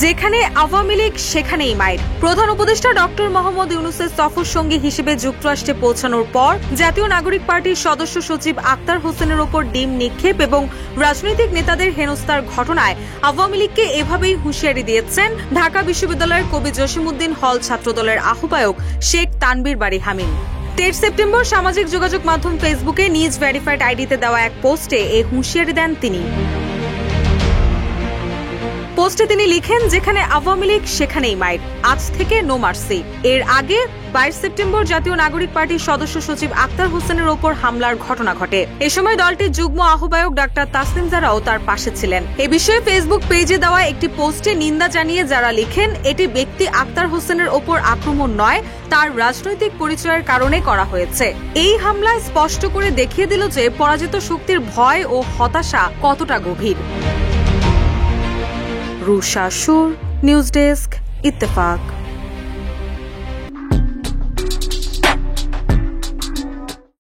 যেখানে আওয়ামী লীগ সেখানেই মাইর। প্রধান উপদেষ্টা ডক্টর মোহাম্মদ ইউনূসের সফর সঙ্গী হিসেবে যুক্তরাষ্ট্রে পৌঁছানোর পর জাতীয় নাগরিক পার্টির সদস্য সচিব আক্তার হোসেনের ওপর ডিম নিক্ষেপ এবং রাজনৈতিক নেতাদের হেনস্থার ঘটনায় আওয়ামী লীগকে এভাবেই হুঁশিয়ারি দিয়েছেন ঢাকা বিশ্ববিদ্যালয়ের কবি জসিমউদ্দিন হল ছাত্রদলের আহ্বায়ক শেখ তানভীর বারী হামিদ। 13 সেপ্টেম্বর সামাজিক যোগাযোগ মাধ্যম ফেসবুকে নিজ ভেরিফাইড আইডিতে দেওয়া এক পোস্টে এই হুঁশিয়ারি দেন তিনি। পোস্টে তিনি লিখেন, যেখানে আওয়ামী লীগ সেখানেই মাইর, আজ থেকে নো মার্সি। এর আগে 22 সেপ্টেম্বর জাতীয় নাগরিক পার্টির সদস্য সচিব আক্তার হোসেনের ওপর হামলার ঘটনা ঘটে। এ সময় দলটির যুগ্ম আহ্বায়ক ডাক্তার তাসনিম জারাও তার পাশে ছিলেন। এ বিষয়ে ফেসবুক পেজে দেওয়া একটি পোস্টে নিন্দা জানিয়ে যারা লিখেন, এটি ব্যক্তি আক্তার হোসেনের ওপর আক্রমণ নয়, তার রাজনৈতিক পরিচয়ের কারণে করা হয়েছে। এই হামলায় স্পষ্ট করে দেখিয়ে দিল যে পরাজিত শক্তির ভয় ও হতাশা কতটা গভীর। রুশা সুর, নিউজ ডেস্ক, ইত্তেফাক।